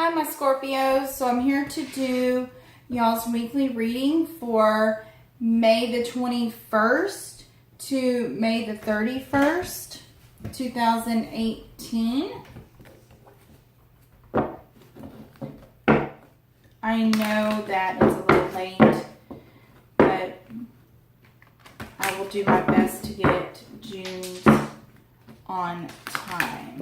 Hi, my Scorpios. So I'm here to do y'all's weekly reading for May the 21st to May the 31st, 2018. I know that it's a little late, but I will do my best to get June's on time.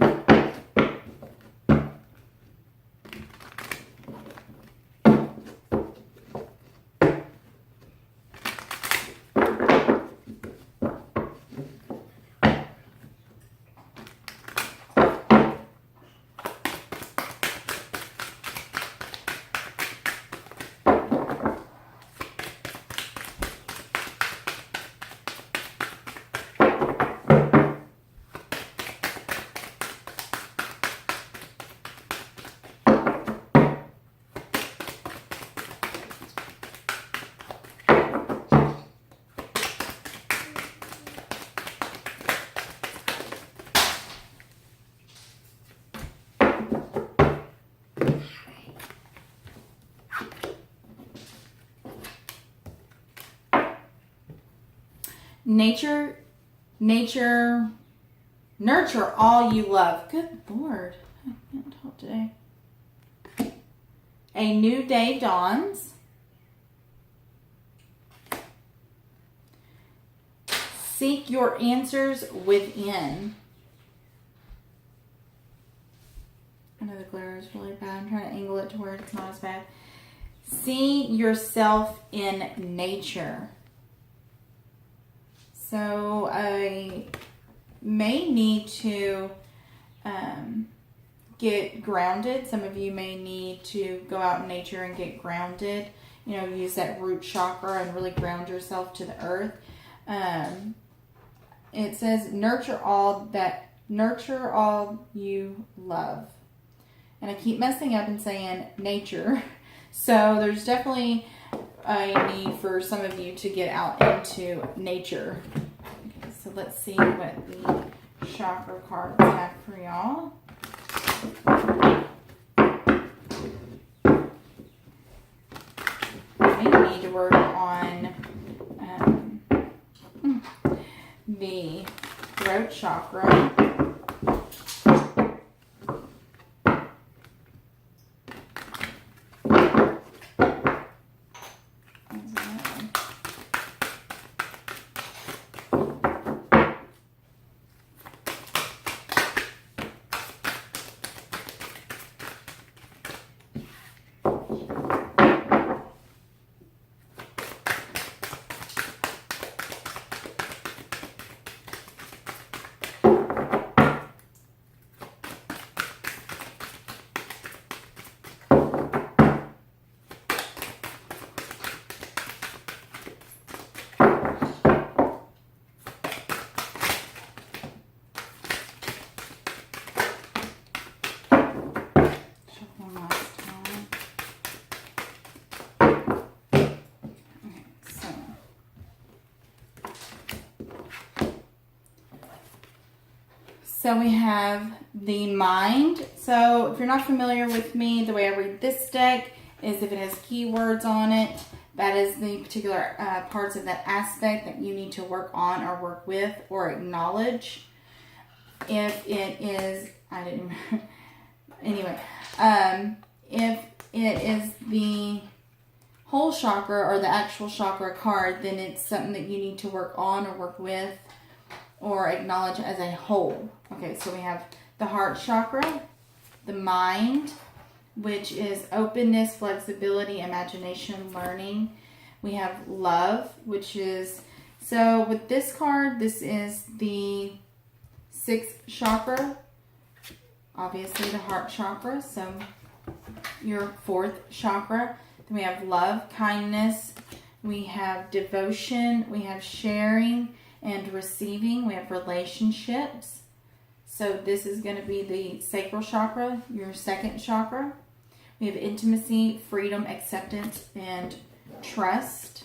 Nurture all you love. Good Lord, I can't talk today. A new day dawns. Seek your answers within. I know the glare is really bad. I'm trying to angle it to where it's not as bad. See yourself in nature. So I may need to get grounded. Some of you may need to go out in nature and get grounded. You know, use that root chakra and really ground yourself to the earth. It says nurture all you love. And I keep messing up and saying nature. So there's definitely a need for some of you to get out into nature. Okay, so let's see what the chakra cards have for y'all. I need to work on the throat chakra. So we have the mind. So if you're not familiar with me, the way I read this deck is if it has keywords on it, that is the particular parts of that aspect that you need to work on or work with or acknowledge. If it is, anyway, if it is the whole chakra or the actual chakra card, then it's something that you need to work on or work with or acknowledge as a whole. Okay, so we have the heart chakra, the mind, which is openness, flexibility, imagination, learning. We have love, which is, so with this card, this is the 6th chakra, obviously the heart chakra, so your 4th chakra. Then we have love, kindness, we have devotion, we have sharing and receiving, we have relationships. So this is going to be the sacral chakra, your 2nd chakra. We have intimacy, freedom, acceptance, and trust.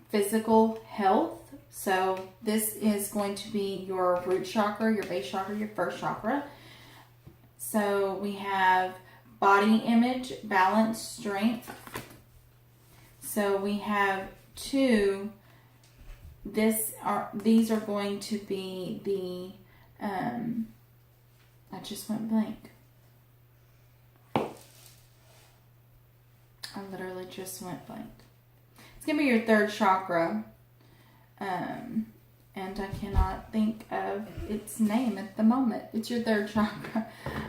Physical health. So this is going to be your root chakra, your base chakra, your first chakra. So we have body image, balance, strength. So we have 2. These are going to be the, I just went blank. I literally just went blank. It's going to be your 3rd chakra. And I cannot think of its name at the moment. It's your 3rd chakra.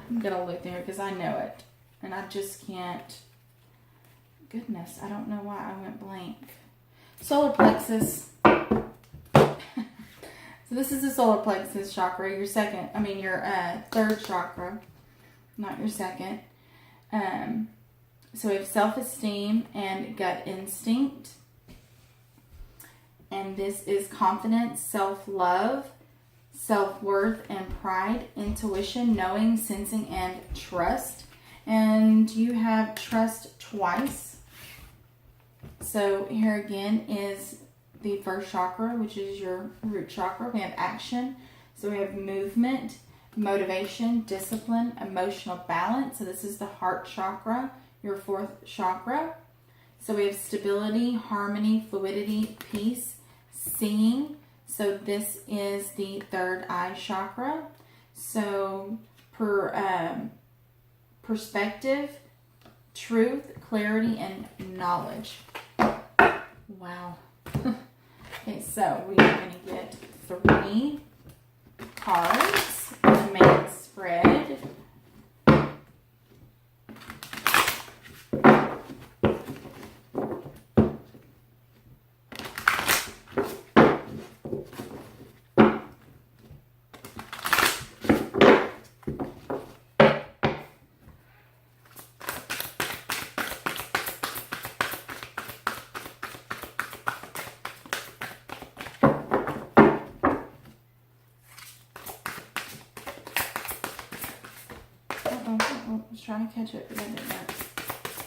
I'm going to look there because I know it. And I just can't. Goodness, I don't know why I went blank. Solar plexus. So this is the solar plexus chakra, your 3rd chakra, not your 2nd. So we have self-esteem and gut instinct. And this is confidence, self-love, self-worth, and pride, intuition, knowing, sensing, and trust. And you have trust twice. So here again is the 1st chakra, which is your root chakra. We have action. So we have movement, motivation, discipline, emotional balance. So this is the heart chakra, your 4th chakra. So we have stability, harmony, fluidity, peace, singing. So this is the 3rd eye chakra. So perspective, truth, clarity, and knowledge. Wow. Okay, so we are going to get 3 cards for the main spread. I was trying to catch it, but I didn't know.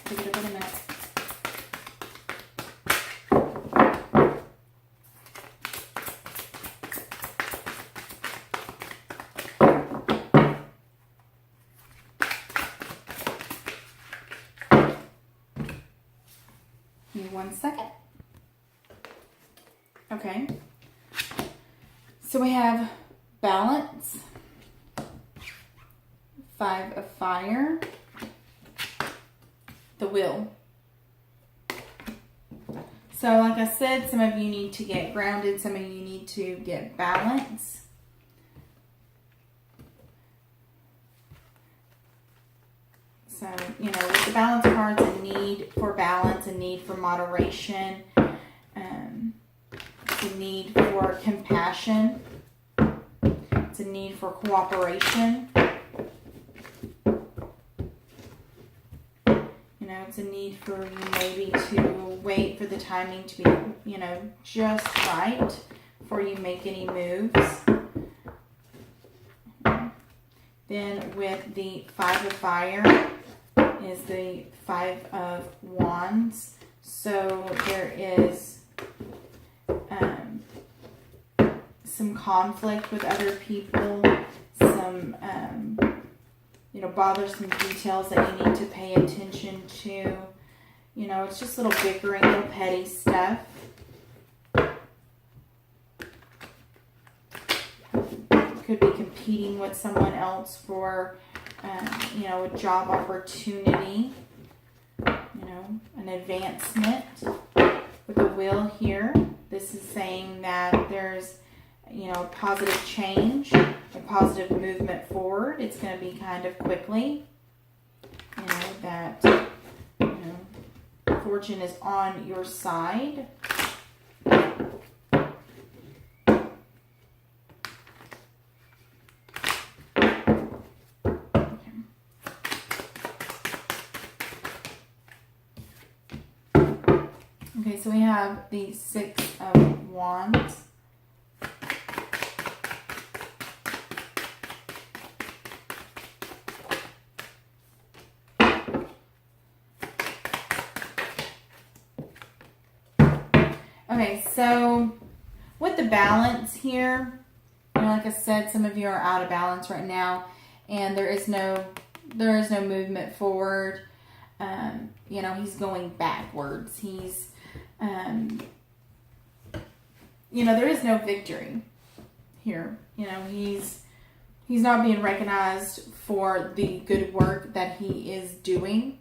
Pick it up in a minute. Give me 1 second. Okay. So we have balance. 5 of fire, the wheel. So like I said, some of you need to get grounded, some of you need to get balance. So, with the balance cards, a need for balance, a need for moderation, it's a need for compassion, it's a need for cooperation. It's a need for you maybe to wait for the timing to be, just right before you make any moves. Then with the 5 of fire is the 5 of wands. So there is some conflict with other people, some bothersome details that you need to pay attention to. It's just little bickering, little petty stuff. Could be competing with someone else for, a job opportunity, an advancement. With the wheel here, this is saying that there's, positive change, a positive movement forward. It's going to be kind of quickly, that, fortune is on your side. Okay, so we have the 6 of wands. Okay, so with the balance here, like I said, some of you are out of balance right now, and there is no There is no movement forward. You know, he's going backwards. He's, you know, there is no victory here. You know, he's not being recognized for the good work that he is doing.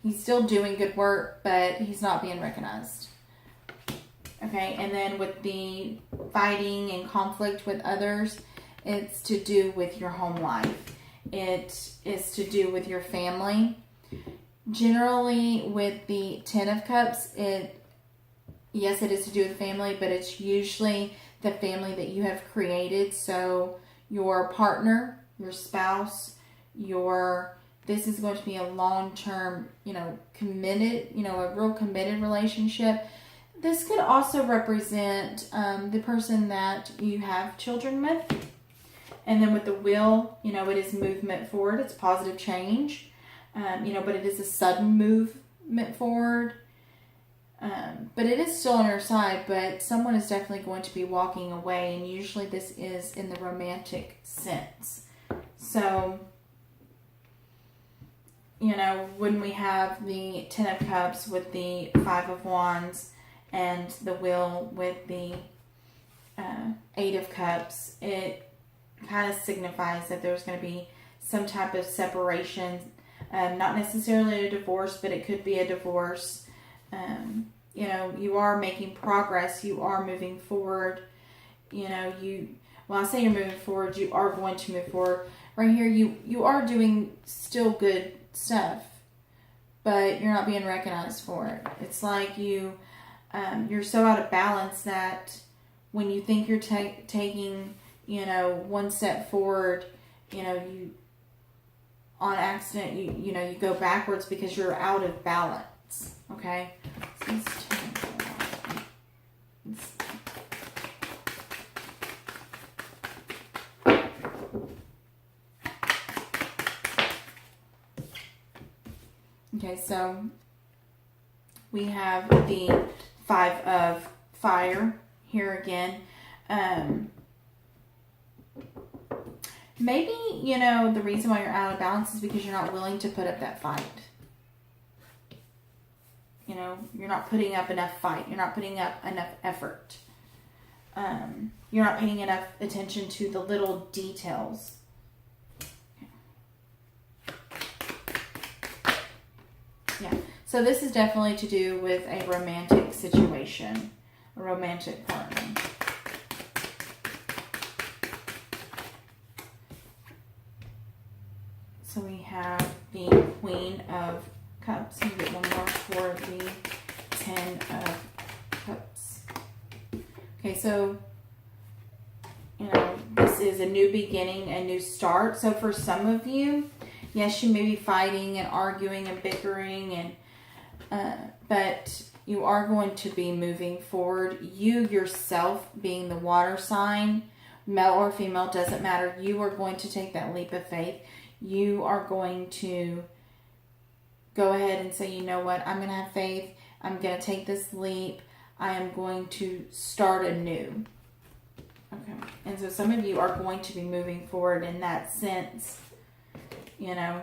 He's still doing good work, but he's not being recognized. Okay, and then with the fighting and conflict with others, it's to do with your home life. It is to do with your family. Generally, with the Ten of Cups, yes, it is to do with family, but it's usually the family that you have created. So your partner, your spouse, this is going to be a long-term, you know, committed, you know, a real committed relationship. This could also represent the person that you have children with. And then with the Wheel, you know, it is movement forward. It's positive change. You know, but it is a sudden movement forward. But it is still on your side, but someone is definitely going to be walking away. And usually this is in the romantic sense. So, you know, when we have the Ten of Cups with the Five of Wands and the Wheel with the Eight of Cups, it kind of signifies that there's going to be some type of separation. Not necessarily a divorce, but it could be a divorce. You know, you are making progress. You are moving forward. You know, when I say you're moving forward, you are going to move forward. Right here, you are doing still good stuff, but you're not being recognized for it. It's like you're so out of balance that when you think you're taking, you know, one step forward, you know, you on accident, you know, you go backwards because you're out of balance. Okay. Okay, so we have the Five of Fire here again. Maybe, you know, the reason why you're out of balance is because you're not willing to put up that fight. You know, you're not putting up enough fight. You're not putting up enough effort. You're not paying enough attention to the little details. Yeah. So this is definitely to do with a romantic situation, a romantic partner. So we have the Queen of Cups. You get one more for the Ten of Cups. Okay, so, you know, this is a new beginning, a new start. So for some of you, yes, you may be fighting and arguing and bickering, but you are going to be moving forward. You yourself, being the water sign, male or female, doesn't matter. You are going to take that leap of faith. You are going to go ahead and say, you know what, I'm going to have faith. I'm going to take this leap. I am going to start anew. Okay. And so some of you are going to be moving forward in that sense, you know.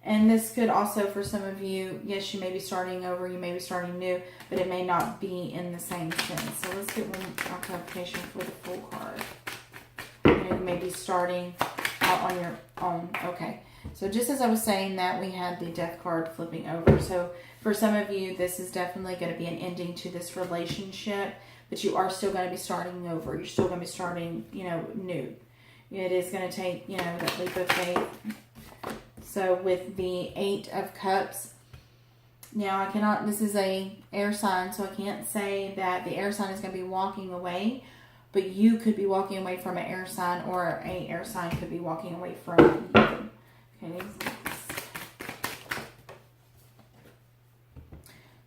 And this could also, for some of you, yes, you may be starting over, you may be starting new, but it may not be in the same sense. So let's get one clarification for the full card. You know, you may be starting out on your own. Okay. So just as I was saying that, we had the Death card flipping over. So for some of you, this is definitely going to be an ending to this relationship, but you are still going to be starting over. You're still going to be starting, you know, new. It is going to take, you know, that leap of faith. So with the Eight of Cups, now I cannot, this is a air sign, so I can't say that the air sign is going to be walking away, but you could be walking away from an air sign, or a air sign could be walking away from you. Okay.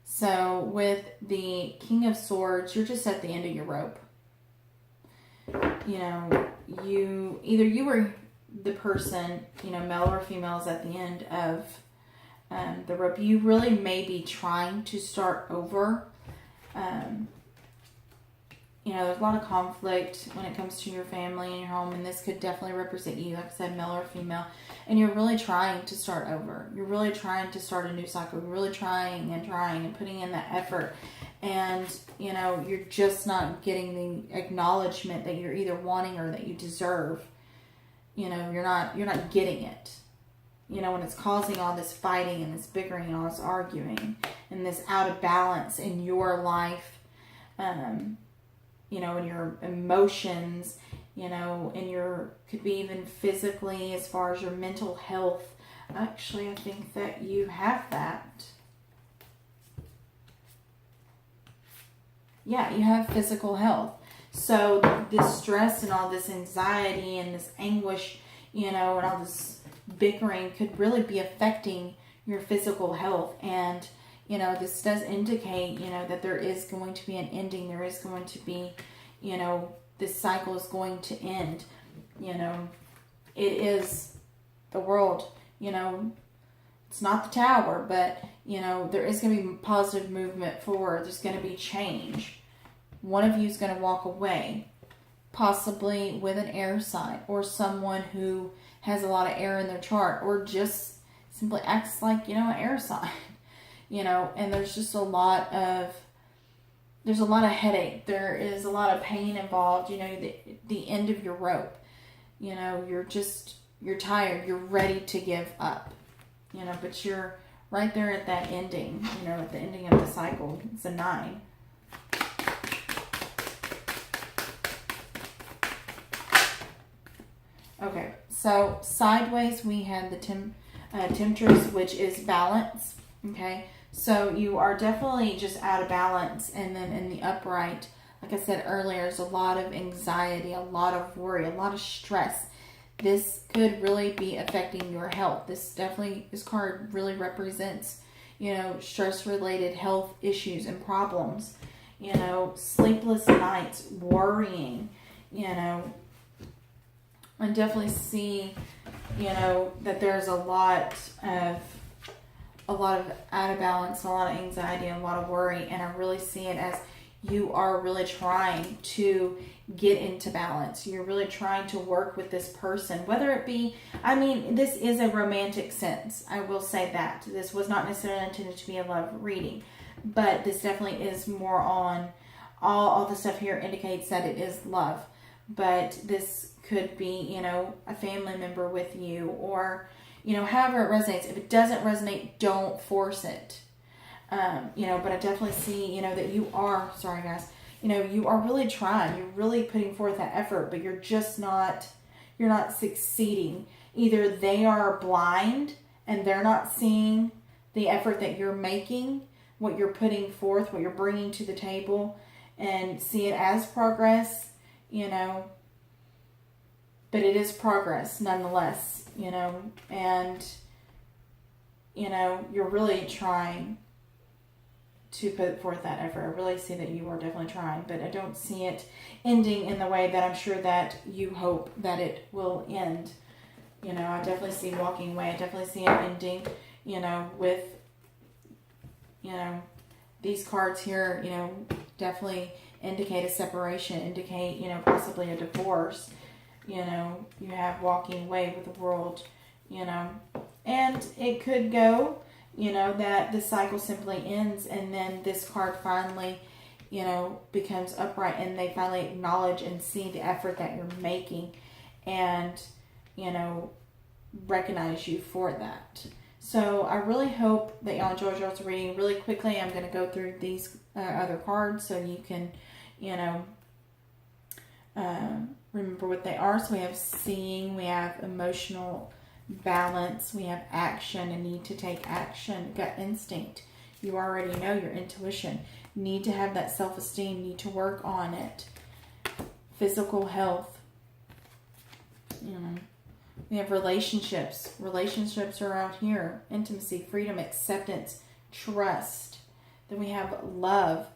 So with the King of Swords, you're just at the end of your rope. You know, either you were the person, you know, male or female, is at the end of the rope. You really may be trying to start over. there's a lot of conflict when it comes to your family and your home, and this could definitely represent you, like I said, male or female, and you're really trying to start over. You're really trying to start a new cycle. You're really trying and putting in that effort, and, you're just not getting the acknowledgement that you're either wanting or that you deserve. You're not getting it. When it's causing all this fighting and this bickering and all this arguing and this out of balance in your life, in your emotions, in your, could be even physically, as far as your mental health. Actually, I think that you have that. Yeah, you have physical health. So this stress and all this anxiety and this anguish, and all this bickering could really be affecting your physical health. And, this does indicate, that there is going to be an ending. There is going to be, this cycle is going to end. It is the world, it's not the tower, but, there is going to be positive movement forward. There's going to be change. One of you is going to walk away, possibly with an air sign or someone who has a lot of air in their chart, or just simply acts like, an air sign, and there's just a lot of headache. There is a lot of pain involved, the end of your rope, you're tired, you're ready to give up, but you're right there at that ending, at the ending of the cycle. It's a 9. Okay, so sideways we have the temptress, which is balance. Okay, so you are definitely just out of balance. And then in the upright, like I said earlier, there's a lot of anxiety, a lot of worry, a lot of stress. This could really be affecting your health. This card really represents, stress-related health issues and problems. Sleepless nights, worrying, I definitely see, that there's a lot of out of balance, a lot of anxiety, a lot of worry, and I really see it as you are really trying to get into balance. You're really trying to work with this person, whether it be, this is a romantic sense. I will say that. This was not necessarily intended to be a love reading, but this definitely is more on, all the stuff here indicates that it is love, but this could be, a family member with you, or, however it resonates. If it doesn't resonate, don't force it. But I definitely see, that you are, sorry guys, you are really trying. You're really putting forth that effort, but you're not succeeding. Either they are blind and they're not seeing the effort that you're making, what you're putting forth, what you're bringing to the table, and see it as progress, but it is progress nonetheless, and, you're really trying to put forth that effort. I really see that you are definitely trying, but I don't see it ending in the way that I'm sure that you hope that it will end. I definitely see walking away. I definitely see it ending, with, these cards here, definitely indicate a separation, indicate, possibly a divorce. You have walking away with the world, and it could go, that the cycle simply ends, and then this card finally, becomes upright, and they finally acknowledge and see the effort that you're making, and, recognize you for that. So I really hope that y'all enjoyed y'all's reading. Really quickly, I'm going to go through these other cards so you can, remember what they are. So we have seeing, we have emotional balance, we have action, a need to take action, gut instinct. You already know your intuition. Need to have that self-esteem, need to work on it. Physical health. We have relationships. Relationships are out here. Intimacy, freedom, acceptance, trust. Then we have love.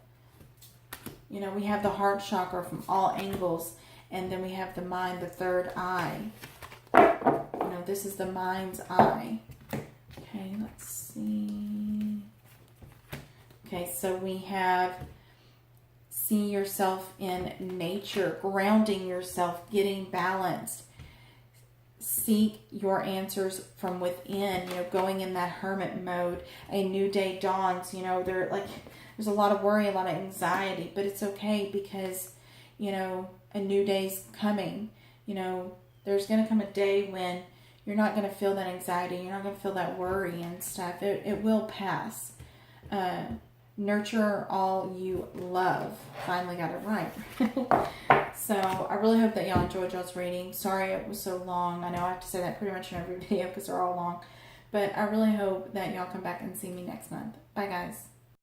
We have the heart chakra from all angles. And then we have the mind, the third eye. This is the mind's eye. Okay, let's see. Okay, so we have see yourself in nature, grounding yourself, getting balanced. Seek your answers from within, going in that hermit mode. A new day dawns, there's a lot of worry, a lot of anxiety, but it's okay because, a new day's coming. There's going to come a day when you're not going to feel that anxiety. You're not going to feel that worry and stuff. It will pass. Nurture all you love. Finally got it right. So I really hope that y'all enjoyed y'all's reading. Sorry it was so long. I know I have to say that pretty much in every video because they're all long. But I really hope that y'all come back and see me next month. Bye, guys.